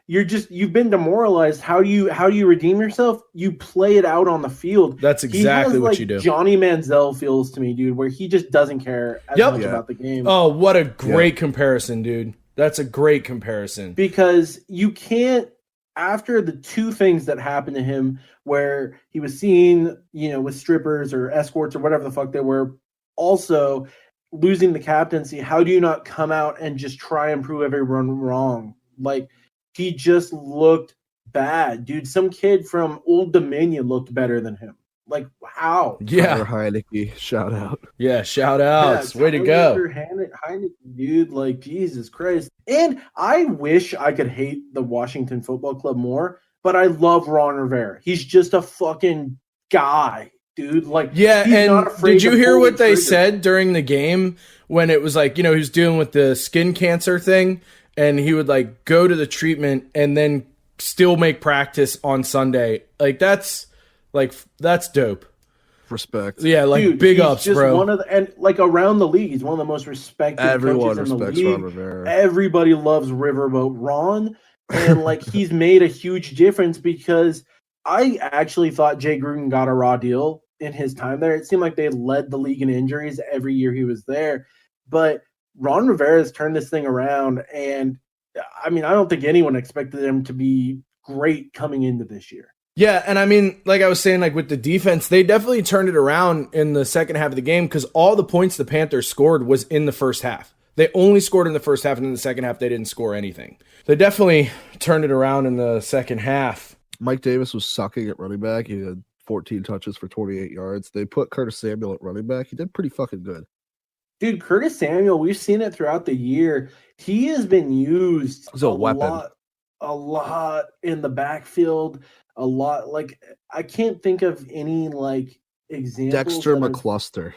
you've been demoralized. How do you redeem yourself? You play it out on the field. That's exactly what you do. Johnny Manziel feels to me, dude, where he just doesn't care as much about the game. Oh, what a great comparison, dude. That's a great comparison. Because you can't, after the two things that happened to him where he was seen, with strippers or escorts or whatever the fuck they were, also losing the captaincy, how do you not come out and just try and prove everyone wrong? Like, he just looked bad, dude. Some kid from Old Dominion looked better than him. Like, how? Yeah. Heineke, shout out. Yeah, shout outs. Way to go. Heineke, dude, like, Jesus Christ. And I wish I could hate the Washington Football Club more, but I love Ron Rivera. He's just a fucking guy, dude. Like, yeah, and did you hear what they said during the game when it was like, he was dealing with the skin cancer thing, and he would, like, go to the treatment and then still make practice on Sunday? Like, that's dope. Respect. Yeah, like, dude, big ups, just bro. And like, around the league, he's one of the most respected Everyone coaches in the respects league. Ron Rivera. Everybody loves Riverboat Ron, and like, he's made a huge difference because I actually thought Jay Gruden got a raw deal in his time there. It seemed like they led the league in injuries every year he was there, but Ron Rivera has turned this thing around, and I mean, I don't think anyone expected him to be great coming into this year. Yeah, and I mean, like I was saying, like with the defense, they definitely turned it around in the second half of the game because all the points the Panthers scored was in the first half. They only scored in the first half, and in the second half, they didn't score anything. They definitely turned it around in the second half. Mike Davis was sucking at running back. He had 14 touches for 28 yards. They put Curtis Samuel at running back. He did pretty fucking good. Dude, Curtis Samuel, we've seen it throughout the year. He has been used a weapon. A lot in the backfield. A lot, like, I can't think of any like examples. Dexter McCluster.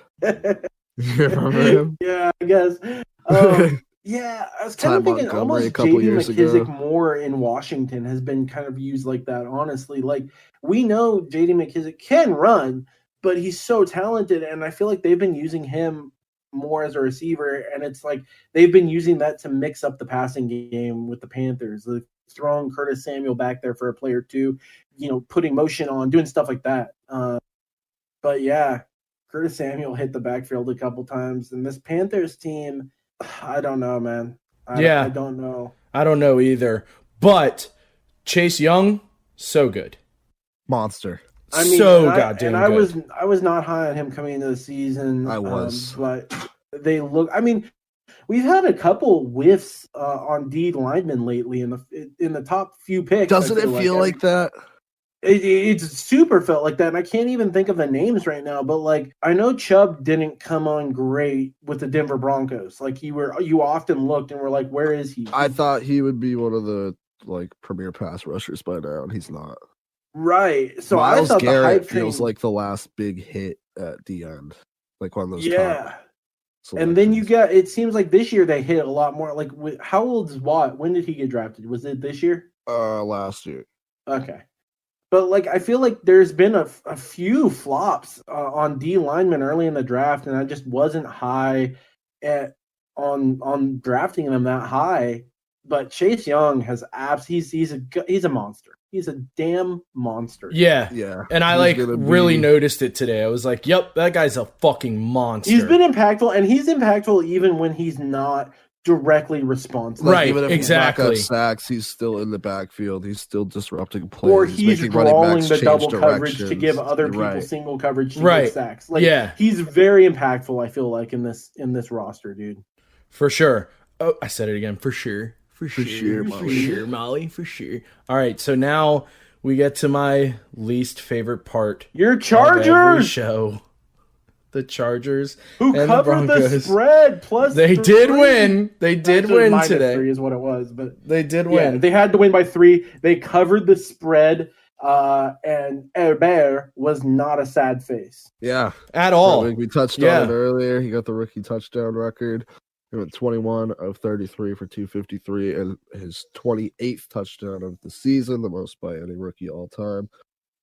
You remember him? Yeah, I guess. Yeah, I was kind of thinking almost J.D. McKissick more in Washington has been kind of used like that, honestly. Like, we know J.D. McKissick can run, but he's so talented, and I feel like they've been using him more as a receiver, and it's like they've been using that to mix up the passing game with the Panthers. Like, throwing Curtis Samuel back there for a play or two, putting motion on, doing stuff like that. But yeah, Curtis Samuel hit the backfield a couple times, and this Panthers team, I don't know, man. I don't know. I don't know either. But Chase Young, so good. Monster. I mean, goddamn good. I was not high on him coming into the season. I was. But they look, I mean, we've had a couple whiffs on D linemen lately in the top few picks. Doesn't it feel like that? It's super felt like that, and I can't even think of the names right now. But like, I know Chubb didn't come on great with the Denver Broncos. Like, you often looked and were like, "Where is he?" I thought he would be one of the like premier pass rushers by now, and he's not. Right. So Myles I thought Garrett the hype feels train, like the last big hit at the end, like one of those top yeah. And then you selections. got, it seems like this year they hit a lot more. Like, how old is Watt? When did he get drafted? Was it this year? Last year. Okay. But like, I feel like there's been a few flops on D linemen early in the draft, and I just wasn't high at on drafting them that high. But Chase Young has he's a monster. He's a damn monster. Yeah. Yeah, And I he's like gonna really be- noticed it today. I was like, yep, that guy's a fucking monster. He's been impactful, and he's impactful even when he's not directly responsible. Right, even if he's exactly. not got sacks, he's still in the backfield. He's still disrupting plays. Or he's making running drawing backs the change double coverage to directions. give other You're people right. single coverage to Right. get sacks. Like, Yeah. he's very impactful, I feel like, in this roster, dude. For sure. Oh, I said it again. For sure. For sure. sure, For Molly. sure, Molly. For sure. All right. So now we get to my least favorite part Your of every Chargers, show. The Chargers who and covered the Broncos. spread plus They three. did win. They did Actually, win minus today. 3 is what it was, but They did yeah, win. they had to win by 3. They covered the spread, and Herbert was not a sad face. Yeah, At all. we touched Yeah. on it earlier. He got the rookie touchdown record. He went 21 of 33 for 253 and his 28th touchdown of the season, the most by any rookie all time.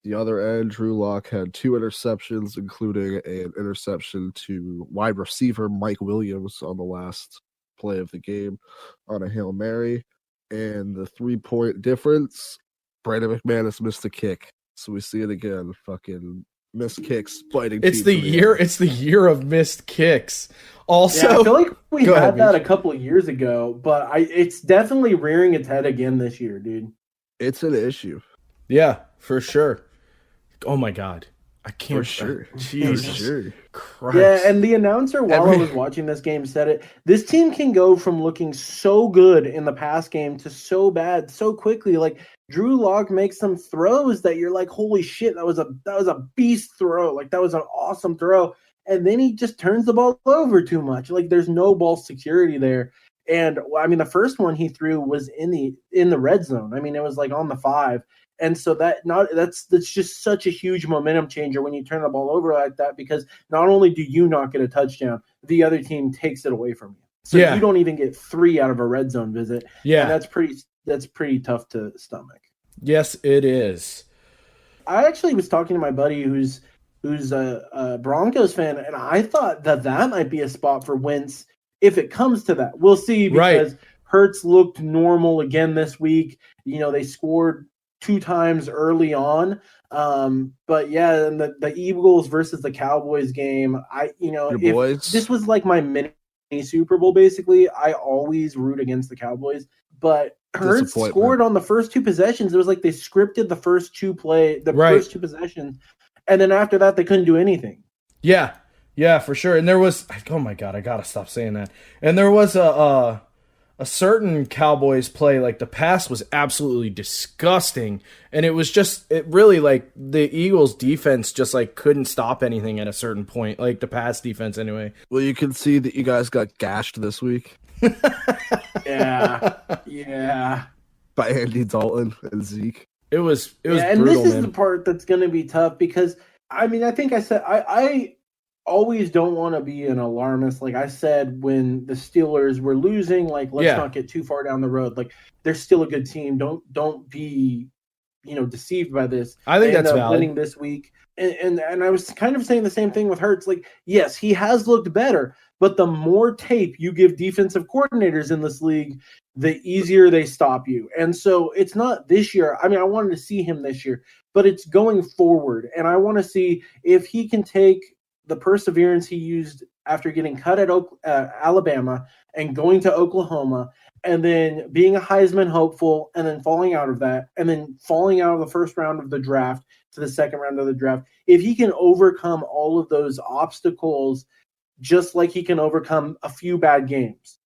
The other end, Drew Lock had 2 interceptions, including an interception to wide receiver Mike Williams on the last play of the game on a Hail Mary. And the 3-point difference, Brandon McManus missed a kick. So we see it again. Fucking missed kicks, biting It's teeth the in year. end. It's the year of missed kicks. Also, Yeah, I feel like we Go had ahead, that Mitch. a couple of years ago, but it's definitely rearing its head again this year, dude. It's an issue. yeah, for sure. Oh my God, I can't. For sure. Jesus For sure. Christ. Yeah, and the announcer while I was watching this game said it. This team can go from looking so good in the pass game to so bad so quickly. Like Drew Lock makes some throws that you're like, holy shit, that was a beast throw. Like that was an awesome throw. And then he just turns the ball over too much. Like there's no ball security there. And I mean, the first one he threw was in the red zone. I mean, it was like on the 5. And so that's just such a huge momentum changer when you turn the ball over like that, because not only do you not get a touchdown, the other team takes it away from you. So Yeah. you don't even get 3 out of a red zone visit. Yeah. And that's pretty tough to stomach. Yes, it is. I actually was talking to my buddy who's a Broncos fan, and I thought that might be a spot for Wentz if it comes to that. We'll see, because Hurts looked normal again this week. You know, they scored 2 times early on. But yeah, and the Eagles versus the Cowboys game, Your boys. this was like my mini Super Bowl, basically, I always root against the Cowboys. But Hurts scored on the first 2 possessions. It was like they scripted the first 2 first 2 possessions, and then after that they couldn't do anything. Yeah. Yeah, for sure. And there was, oh my God, I gotta stop saying that. And there was a certain Cowboys play, like the pass was absolutely disgusting, and it really like the Eagles defense just like couldn't stop anything at a certain point, like the pass defense anyway. Well, you can see that you guys got gashed this week. Yeah. By Andy Dalton and Zeke. It was and brutal, this is man. the part that's going to be tough, because I mean, I think I said I always don't want to be an alarmist. Like I said, when the Steelers were losing, like let's not get too far down the road. Like they're still a good team. Don't be, deceived by this. I think that's valid. Winning this week, and I was kind of saying the same thing with Hurts. Like, yes, he has looked better, but the more tape you give defensive coordinators in this league, the easier they stop you. And so it's not this year. I mean, I wanted to see him this year, but it's going forward. And I want to see if he can take the perseverance he used after getting cut at Alabama and going to Oklahoma, and then being a Heisman hopeful, and then falling out of that, and then falling out of the first round of the draft to the second round of the draft. If he can overcome all of those obstacles, just like he can overcome a few bad games,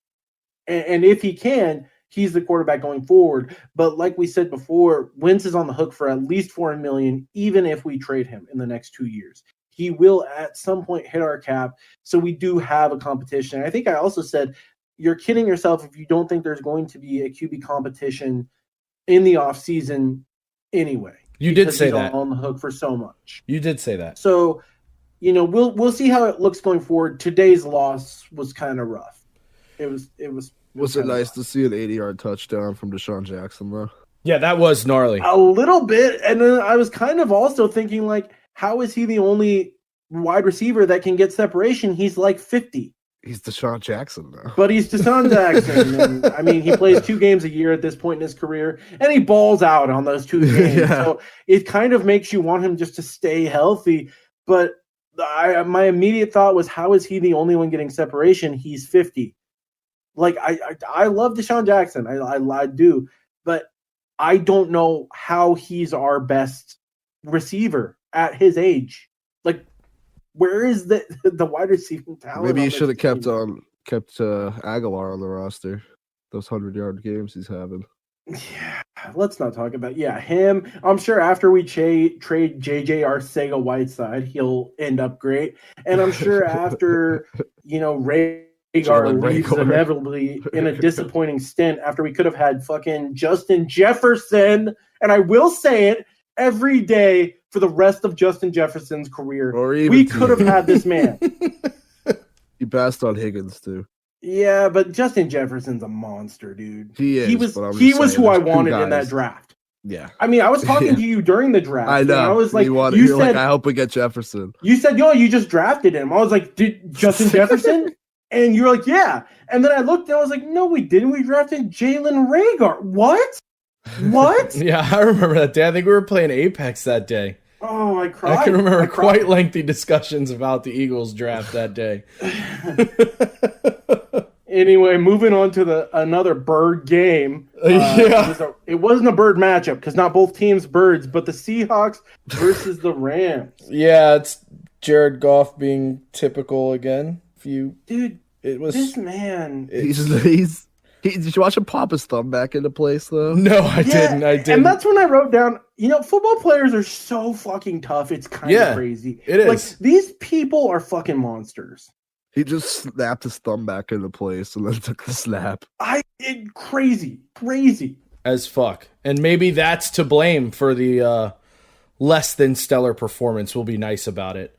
and if he can, he's the quarterback going forward. But like we said before, Wentz is on the hook for at least $4 million, even if we trade him in the next 2 years. He will at some point hit our cap, so we do have a competition. I think I also said, you're kidding yourself if you don't think there's going to be a QB competition in the offseason anyway. You did because say he's that. on the hook for so much. You did say that. So, we'll see how it looks going forward. Today's loss was kind of rough. It was it nice to see an 80-yard touchdown from Deshaun Jackson though? Yeah, that was gnarly. A little bit, and then I was kind of also thinking like, how is he the only wide receiver that can get separation? He's like 50. He's Deshaun Jackson though. But he's Deshaun Jackson. And, I mean, he plays 2 games a year at this point in his career, and he balls out on those 2 games. Yeah. So it kind of makes you want him just to stay healthy. But my immediate thought was, how is he the only one getting separation? He's 50. Like, I love Deshaun Jackson. I do. But I don't know how he's our best receiver at his age. Like, where is the wide receiving talent? Maybe he should have kept Aguilar on the roster. Those 100-yard games he's having. Yeah, let's not talk about him. I'm sure after we trade JJ Arcega-Whiteside, he'll end up great. And I'm sure after Rhaegar leaves inevitably in a disappointing stint, after we could have had fucking Justin Jefferson, and I will say it every day for the rest of Justin Jefferson's career, we could have had this man. He passed on Higgins too. Yeah, but Justin Jefferson's a monster, dude. He is. He was who I wanted in that draft. Yeah. I mean, I was talking to you during the draft. I know. I was like, you said, I hope we get Jefferson. You said, you just drafted him. I was like, did Justin Jefferson? And you're like, yeah. And then I looked and I was like, no, we didn't. We drafted Jalen Rhaegar. What? Yeah, I remember that day. I think we were playing Apex that day. Oh, I cried. I can remember quite lengthy discussions about the Eagles draft that day. Anyway, moving on to another bird game. It wasn't a bird matchup because not both teams birds, but the Seahawks versus the Rams. Yeah, it's Jared Goff being typical again. Dude, it was this man. Did you watch him pop his thumb back into place though? No, I didn't. And that's when I wrote down, football players are so fucking tough. It's kind of crazy. It is. Like, these people are fucking monsters. He just snapped his thumb back into place and then took the snap. Crazy as fuck. And maybe that's to blame for the less than stellar performance. We'll be nice about it.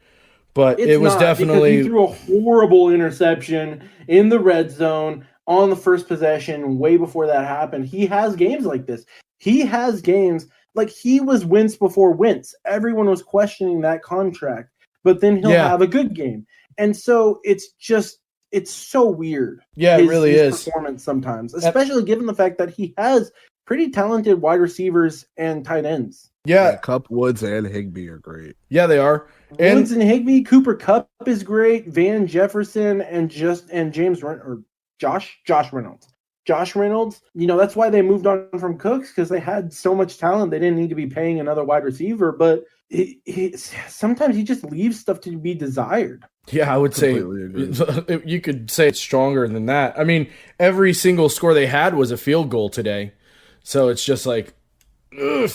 But it was definitely. He threw a horrible interception in the red zone on the first possession way before that happened. He has games like this. He has games like he was Wentz before Wentz. Everyone was questioning that contract, but then he'll have a good game. And so it's so weird. Yeah, it really is. Performance sometimes, especially given the fact that he has pretty talented wide receivers and tight ends. Yeah, Kupp, Woods, and Higbee are great. Yeah, they are. Woods and Higbee, Cooper Kupp is great. Van Jefferson and James or Josh Reynolds. Josh Reynolds, that's why they moved on from Cooks, because they had so much talent. They didn't need to be paying another wide receiver, but sometimes he just leaves stuff to be desired. Yeah, I would say you could say it's stronger than that. I mean, every single score they had was a field goal today. So it's just like, ugh.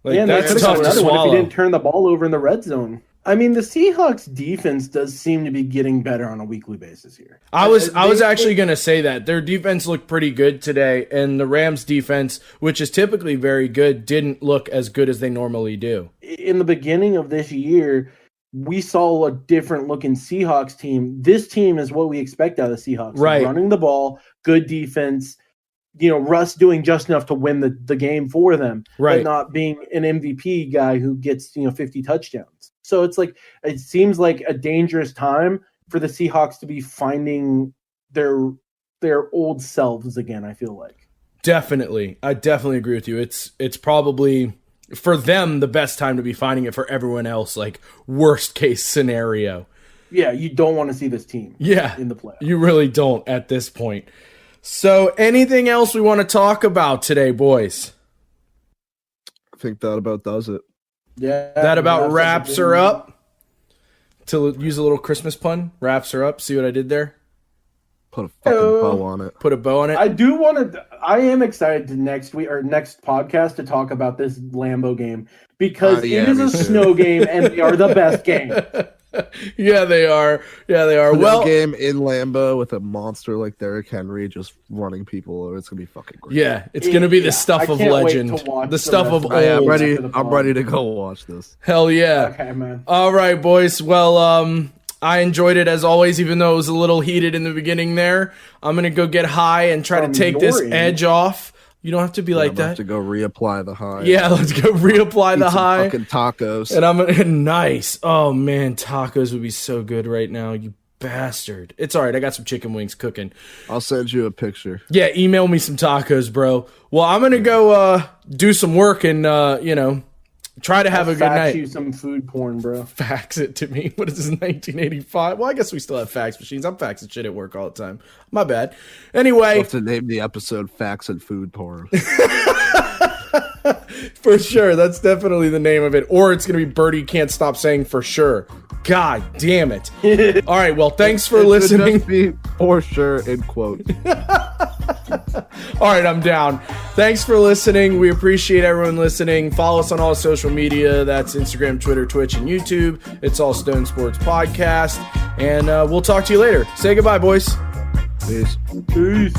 That's tough to swallow. If he didn't turn the ball over in the red zone. I mean, the Seahawks defense does seem to be getting better on a weekly basis here. I was actually going to say that. Their defense looked pretty good today, and the Rams defense, which is typically very good, didn't look as good as they normally do. In the beginning of this year, we saw a different looking Seahawks team. This team is what we expect out of the Seahawks. Right. Running the ball, good defense, Russ doing just enough to win the game for them, right, but not being an MVP guy who gets 50 touchdowns. So it's like, it seems like a dangerous time for the Seahawks to be finding their old selves again, I feel like. Definitely. I definitely agree with you. It's probably for them the best time to be finding it. For everyone else, like, worst case scenario. Yeah, you don't want to see this team in the playoffs. You really don't at this point. So anything else we want to talk about today, boys? I think that about does it. Yeah. That about wraps her up. To use a little Christmas pun, wraps her up. See what I did there? Put a fucking bow on it. Put a bow on it. I am excited to next podcast to talk about this Lambeau game, because it is a snow game and they are the best game. Yeah, they are. Yeah, they are. Well, Well, game in Lambeau with a monster like Derrick Henry just running people over. It's gonna be fucking great. yeah, it's gonna be the stuff I of can't wait legend, to watch the stuff rest of the I am old. ready. after the I'm pod. ready to go watch this. Hell yeah. Okay, man. All right, boys. Well, I enjoyed it as always, even though it was a little heated in the beginning there. I'm going to go get high and try to From take this your end. edge off. You don't have to be like I'm gonna have that. to go reapply the high. Yeah, let's go reapply Eat the some high. fucking tacos. And I'm gonna, nice. Oh, man, tacos would be so good right now, you bastard. It's all right. I got some chicken wings cooking. I'll send you a picture. Yeah, email me some tacos, bro. Well, I'm going to go do some work and, try to have a good Fax night. you some food porn, bro. Fax it to me. What is this, 1985? Well, I guess we still have fax machines. I'm faxing shit at work all the time. My bad. I'll Anyway, have to name the episode "Facts and Food Porn." for sure, that's definitely the name of it. Or it's going to be Birdie Can't Stop Saying for sure. God damn it. All right, well, thanks for It should listening. just be for sure in quote. All right, I'm down. Thanks for listening. We appreciate everyone listening. Follow us on all social media. That's Instagram, Twitter, Twitch, and YouTube. It's all Stone Sports Podcast. And we'll talk to you later. Say goodbye, boys. Peace. Peace.